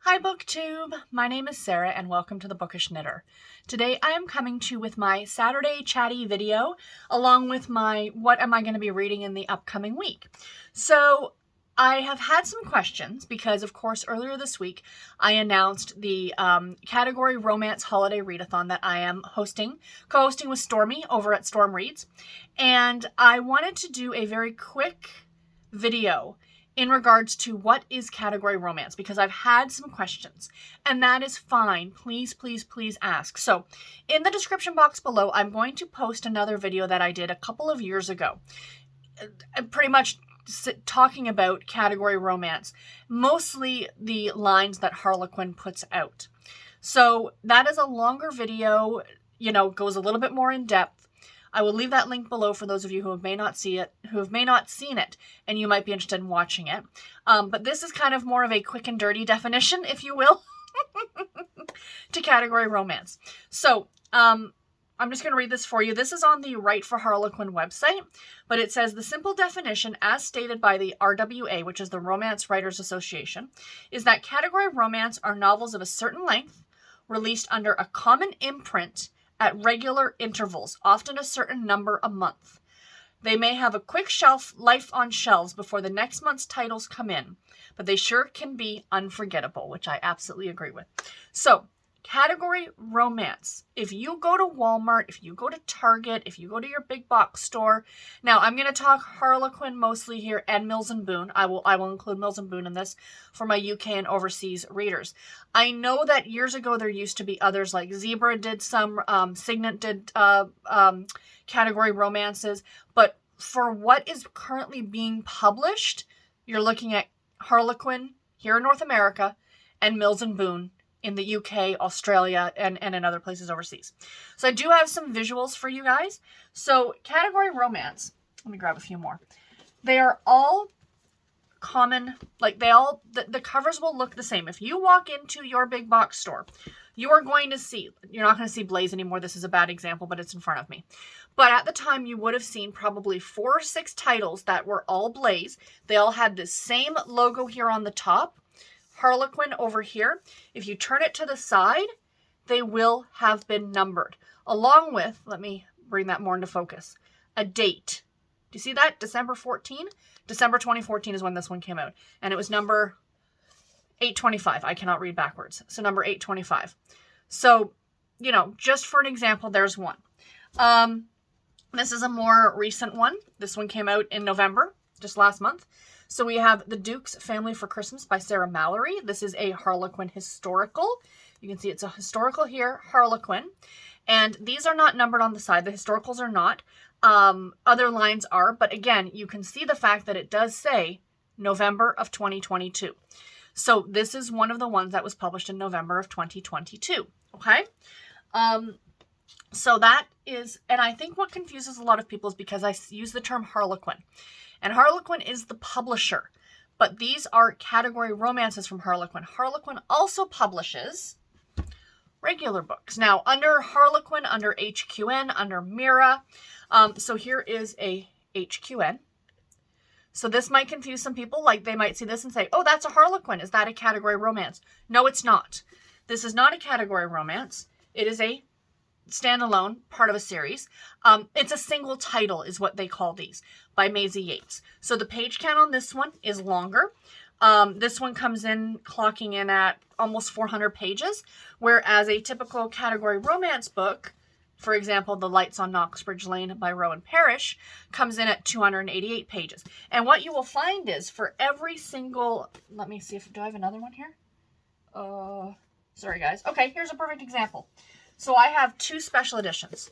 Hi BookTube! My name is Sarah and welcome to the Bookish Knitter. Today I am coming to you with my Saturday chatty video along with my what am I going to be reading in the upcoming week. So I have had some questions because of course earlier this week I announced the category Romance Holiday Readathon that I am co-hosting with Stormy over at Storm Reads, and I wanted to do a very quick video in regards to what is category romance, because I've had some questions, and that is fine. Please, please, please ask. So in the description box below, I'm going to post another video that I did a couple of years ago, pretty much talking about category romance, mostly the lines that Harlequin puts out. So that is a longer video, goes a little bit more in depth. I will leave that link below for those of you who may not seen it, and you might be interested in watching it. But this is kind of more of a quick and dirty definition, if you will, to category romance. So I'm just going to read this for you. This is on the Write for Harlequin website, but it says the simple definition as stated by the RWA, which is the Romance Writers Association, is that category romance are novels of a certain length, released under a common imprint at regular intervals, often a certain number a month. They may have a quick life on shelves before the next month's titles come in, but they sure can be unforgettable, which I absolutely agree with. So, category romance. If you go to Walmart, if you go to Target, if you go to your big box store, now I'm going to talk Harlequin mostly here and Mills & Boon. I will include Mills & Boon in this for my UK and overseas readers. I know that years ago there used to be others, like Zebra did some, Signet did category romances, but for what is currently being published, you're looking at Harlequin here in North America and Mills & Boon in the UK, Australia, and in other places overseas. So I do have some visuals for you guys. So category romance, let me grab a few more. They are all common, like the covers will look the same. If you walk into your big box store, you are going to see, you're not going to see Blaze anymore. This is a bad example, but it's in front of me. But at the time, you would have seen probably 4 or 6 titles that were all Blaze. They all had the same logo here on the top. Harlequin over here. If you turn it to the side, they will have been numbered. Along with, let me bring that more into focus, a date. Do you see that? December 14? December 2014 is when this one came out. And it was number 825. I cannot read backwards. So number 825. So, just for an example, there's one. This is a more recent one. This one came out in November, just last month. So we have The Duke's Family for Christmas by Sarah Mallory. This is a Harlequin historical. You can see it's a historical here, Harlequin. And these are not numbered on the side. The historicals are not. Other lines are. But again, you can see the fact that it does say November of 2022. So this is one of the ones that was published in November of 2022. Okay? So that is, and I think what confuses a lot of people is because I use the term Harlequin. And Harlequin is the publisher, but these are category romances from Harlequin. Harlequin also publishes regular books. Now, under Harlequin, under HQN, under Mira, so here is a HQN. So this might confuse some people, like they might see this and say, oh, that's a Harlequin. Is that a category romance? No, it's not. This is not a category romance. It is a standalone part of a series. It's a single title is what they call these, by Maisie Yates. So the page count on this one is longer. This one comes in clocking in at almost 400 pages, whereas a typical category romance book, for example, The Lights on Knoxbridge Lane by Rowan Parrish, comes in at 288 pages. And what you will find is for every single, let me see if, do I have another one here? Sorry guys. Okay, here's a perfect example. So I have 2 special editions.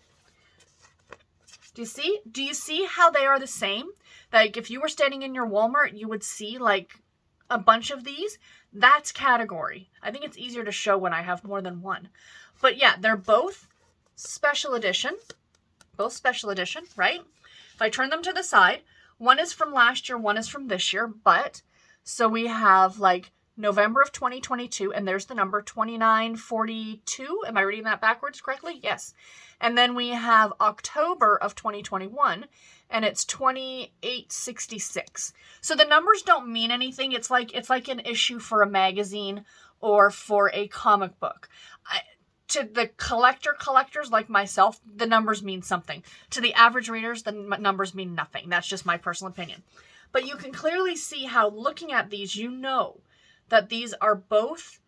Do you see? Do you see how they are the same? Like if you were standing in your Walmart, you would see like a bunch of these. That's category. I think it's easier to show when I have more than one. But yeah, they're both special edition. Both special edition, right? If I turn them to the side, one is from last year, one is from this year. But so we have like November of 2022, and there's the number 2942. Am I reading that backwards correctly? Yes. And then we have October of 2021, and it's 2866. So the numbers don't mean anything. It's like an issue for a magazine or for a comic book. To the collectors like myself, the numbers mean something. To the average readers, the numbers mean nothing. That's just my personal opinion. But you can clearly see how, looking at these, you know that these are both,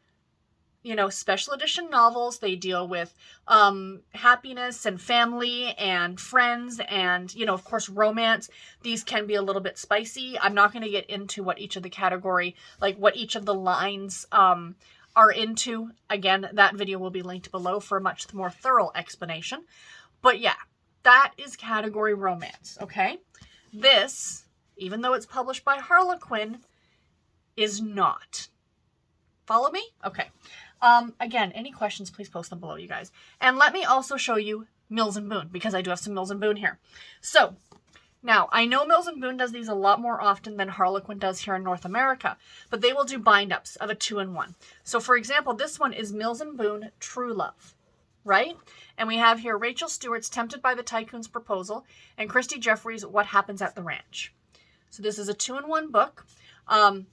special edition novels. They deal with happiness and family and friends and, of course, romance. These can be a little bit spicy. I'm not going to get into what each of the category, like what each of the lines are into. Again, that video will be linked below for a much more thorough explanation. But yeah, that is category romance, okay? This, even though it's published by Harlequin, is not. Follow me? Okay. Again, any questions, please post them below, you guys. And let me also show you Mills & Boon, because I do have some Mills & Boon here. So, now, I know Mills & Boon does these a lot more often than Harlequin does here in North America, but they will do bind-ups of a 2-in-1. So, for example, this one is Mills & Boon True Love, right? And we have here Rachel Stewart's Tempted by the Tycoon's Proposal and Christy Jeffries' What Happens at the Ranch. So this is a 2-in-1 book. On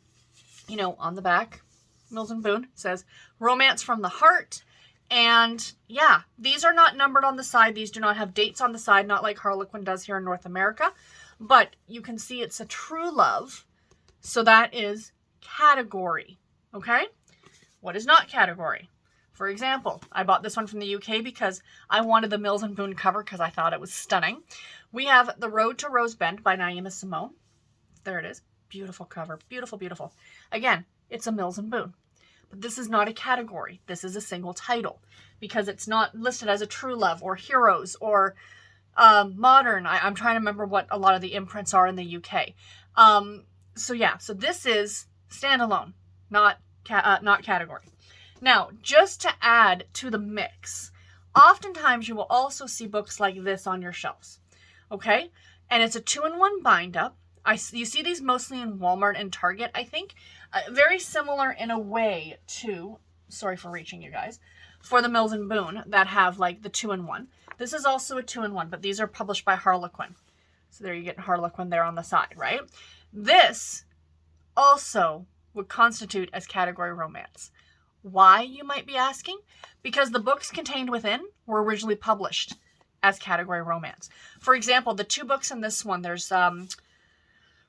the back, Mills & Boon says, Romance from the Heart. And yeah, these are not numbered on the side. These do not have dates on the side, not like Harlequin does here in North America. But you can see it's a true love. So that is category. Okay? What is not category? For example, I bought this one from the UK because I wanted the Mills & Boon cover because I thought it was stunning. We have The Road to Rose Bend by Naima Simone. There it is. Beautiful cover. Beautiful, beautiful. Again, it's a Mills & Boon. But this is not a category. This is a single title because it's not listed as a true love or heroes or modern. I'm trying to remember what a lot of the imprints are in the UK. So this is standalone, not category. Now, just to add to the mix, oftentimes you will also see books like this on your shelves. Okay? And it's a 2-in-1 bind-up. You see these mostly in Walmart and Target, I think. Very similar in a way to, sorry for reaching you guys, for the Mills & Boon that have like the 2-in-1. This is also a 2-in-1, but these are published by Harlequin. So there you get Harlequin there on the side, right? This also would constitute as category romance. Why, you might be asking? Because the books contained within were originally published as category romance. For example, the 2 books in this one, there's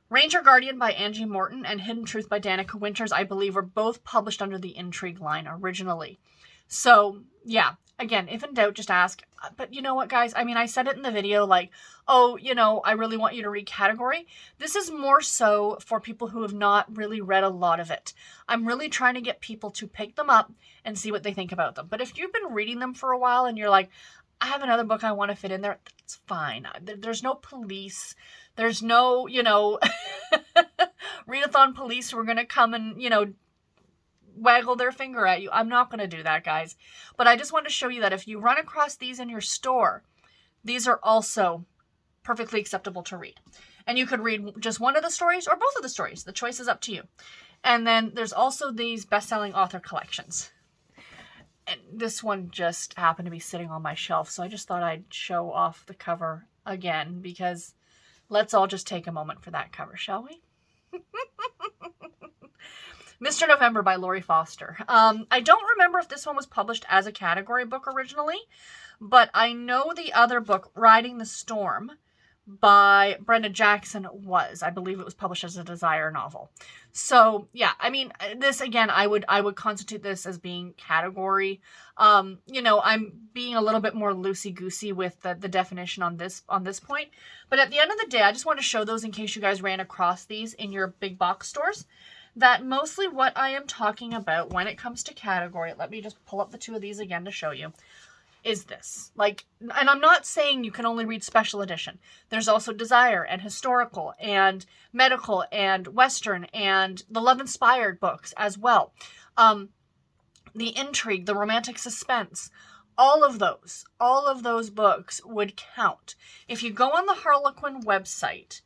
Ranger Guardian by Angie Morton and Hidden Truth by Danica Winters, I believe, were both published under the Intrigue line originally. So, yeah, again, if in doubt, just ask. But you know what, guys? I mean, I said it in the video, like, oh, I really want you to read category. This is more so for people who have not really read a lot of it. I'm really trying to get people to pick them up and see what they think about them. But if you've been reading them for a while and you're like, I have another book I want to fit in there, that's fine. There's no police. There's no, readathon police who are going to come and, waggle their finger at you. I'm not going to do that, guys. But I just want to show you that if you run across these in your store, these are also perfectly acceptable to read. And you could read just one of the stories or both of the stories. The choice is up to you. And then there's also these best-selling author collections. And this one just happened to be sitting on my shelf, so I just thought I'd show off the cover again, because let's all just take a moment for that cover, shall we? Mr. November by Lori Foster. I don't remember if this one was published as a category book originally, but I know the other book, Riding the Storm, by Brenda Jackson was. I believe it was published as a Desire novel. So, yeah, I mean, this, again, I would constitute this as being category. I'm being a little bit more loosey-goosey with the definition on this point. But at the end of the day, I just want to show those in case you guys ran across these in your big box stores, that mostly what I am talking about when it comes to category, let me just pull up the 2 of these again to show you, is this. And I'm not saying you can only read special edition. There's also Desire and historical and medical and Western and the love-inspired books as well. The intrigue, the romantic suspense, all of those books would count. If you go on the Harlequin website,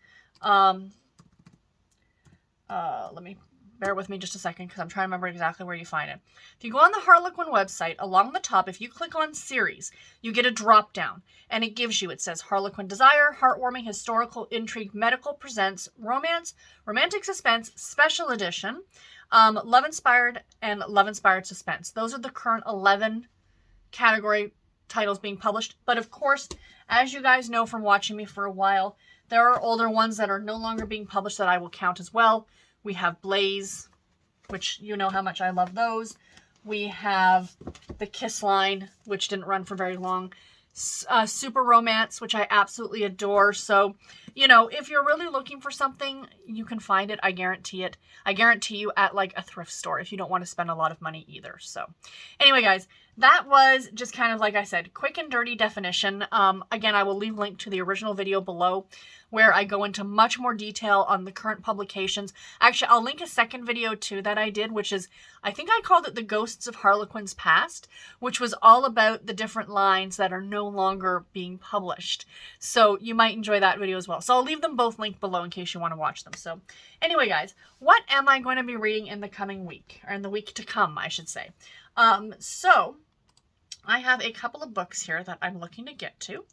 bear with me just a second because I'm trying to remember exactly where you find it. If you go on the Harlequin website, along the top, if you click on series, you get a drop down and it gives you, it says Harlequin Desire, Heartwarming, Historical, Intrigue, Medical presents Romance, Romantic Suspense, Special Edition, Love Inspired and Love Inspired Suspense. Those are the current 11 category titles being published. But of course, as you guys know from watching me for a while, there are older ones that are no longer being published that I will count as well. We have Blaze, which you know how much I love those. We have the Kiss line, which didn't run for very long. Super Romance, which I absolutely adore. So, you know, if you're really looking for something, you can find it. I guarantee it. I guarantee you at like a thrift store if you don't want to spend a lot of money either. So anyway, guys, that was just kind of, like I said, quick and dirty definition. Again, I will leave a link to the original video below where I go into much more detail on the current publications. Actually, I'll link a second video too that I did, which is, I think I called it The Ghosts of Harlequin's Past, which was all about the different lines that are no longer being published. So you might enjoy that video as well. So I'll leave them both linked below in case you want to watch them. So anyway, guys, what am I going to be reading in the coming week, or in the week to come, I should say. So I have a couple of books here that I'm looking to get to.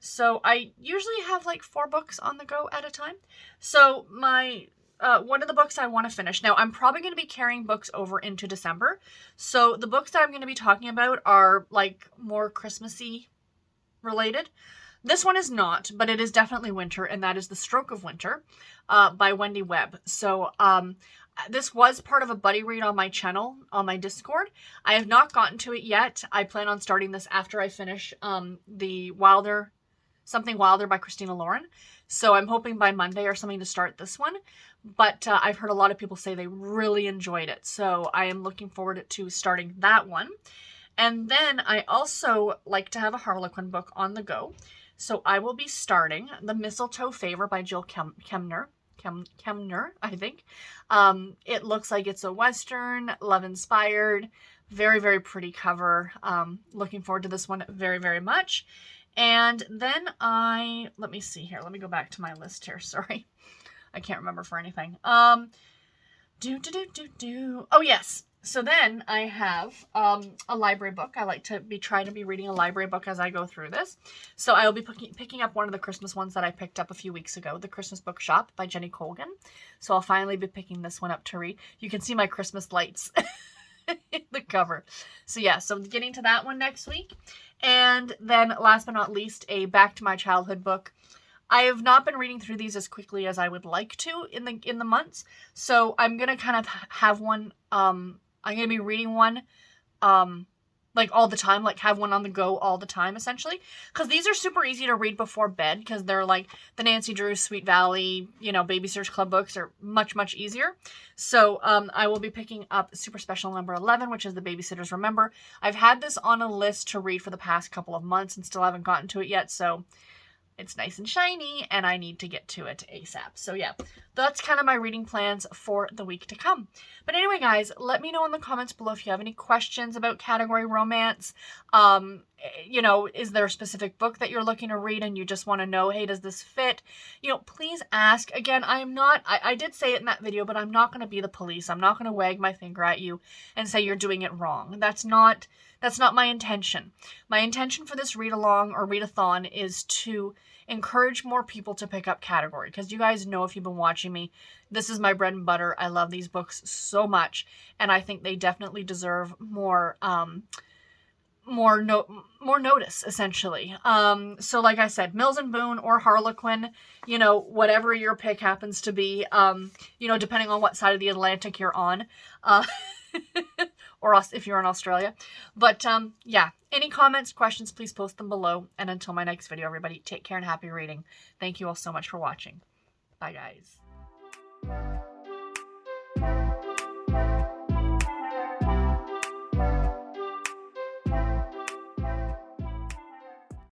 So I usually have like 4 books on the go at a time. So my one of the books I want to finish. Now, I'm probably going to be carrying books over into December. So the books that I'm going to be talking about are like more Christmassy related. This one is not, but it is definitely winter, and that is The Stroke of Winter by Wendy Webb. So this was part of a buddy read on my channel, on my Discord. I have not gotten to it yet. I plan on starting this after I finish the Something Wilder by Christina Lauren. So I'm hoping by Monday or something to start this one. But I've heard a lot of people say they really enjoyed it. So I am looking forward to starting that one. And then I also like to have a Harlequin book on the go. So I will be starting The Mistletoe Favor by Jill Kemner, I think. It looks like it's a Western, love inspired, very, very pretty cover. Looking forward to this one very, very much. And then let me see here. Let me go back to my list here. Sorry. I can't remember for anything. Oh, yes. So then I have a library book. I like to be trying to be reading a library book as I go through this. So I will be picking up one of the Christmas ones that I picked up a few weeks ago, The Christmas Bookshop by Jenny Colgan. So I'll finally be picking this one up to read. You can see my Christmas lights in the cover. So yeah, so getting to that one next week. And then last but not least, a Back to My Childhood book. I have not been reading through these as quickly as I would like to in the months. So I'm going to kind of have one, I'm going to be reading one, like all the time, like have one on the go all the time, essentially. Because these are super easy to read before bed, because they're like the Nancy Drew, Sweet Valley, you know, Babysitter's Club books are much, much easier. So I will be picking up Super Special Number 11, which is The Babysitters Remember. I've had this on a list to read for the past couple of months and still haven't gotten to it yet, so it's nice and shiny, and I need to get to it ASAP. So yeah, that's kind of my reading plans for the week to come. But anyway, guys, let me know in the comments below if you have any questions about category romance. You know, is there a specific book that you're looking to read and you just want to know, hey, does this fit? You know, please ask. Again, I did say it in that video, but I'm not going to be the police. I'm not going to wag my finger at you and say you're doing it wrong. That's not my intention. My intention for this read-along or read-a-thon is to encourage more people to pick up category, because you guys know, if you've been watching me, this is my bread and butter. I love these books so much, and I think they definitely deserve more notice, essentially. So like I said, Mills and Boon or Harlequin, you know, whatever your pick happens to be, you know, depending on what side of the Atlantic you're on, or if you're in Australia. But yeah, any comments, questions, please post them below. And until my next video, everybody, take care and happy reading. Thank you all so much for watching. Bye, guys.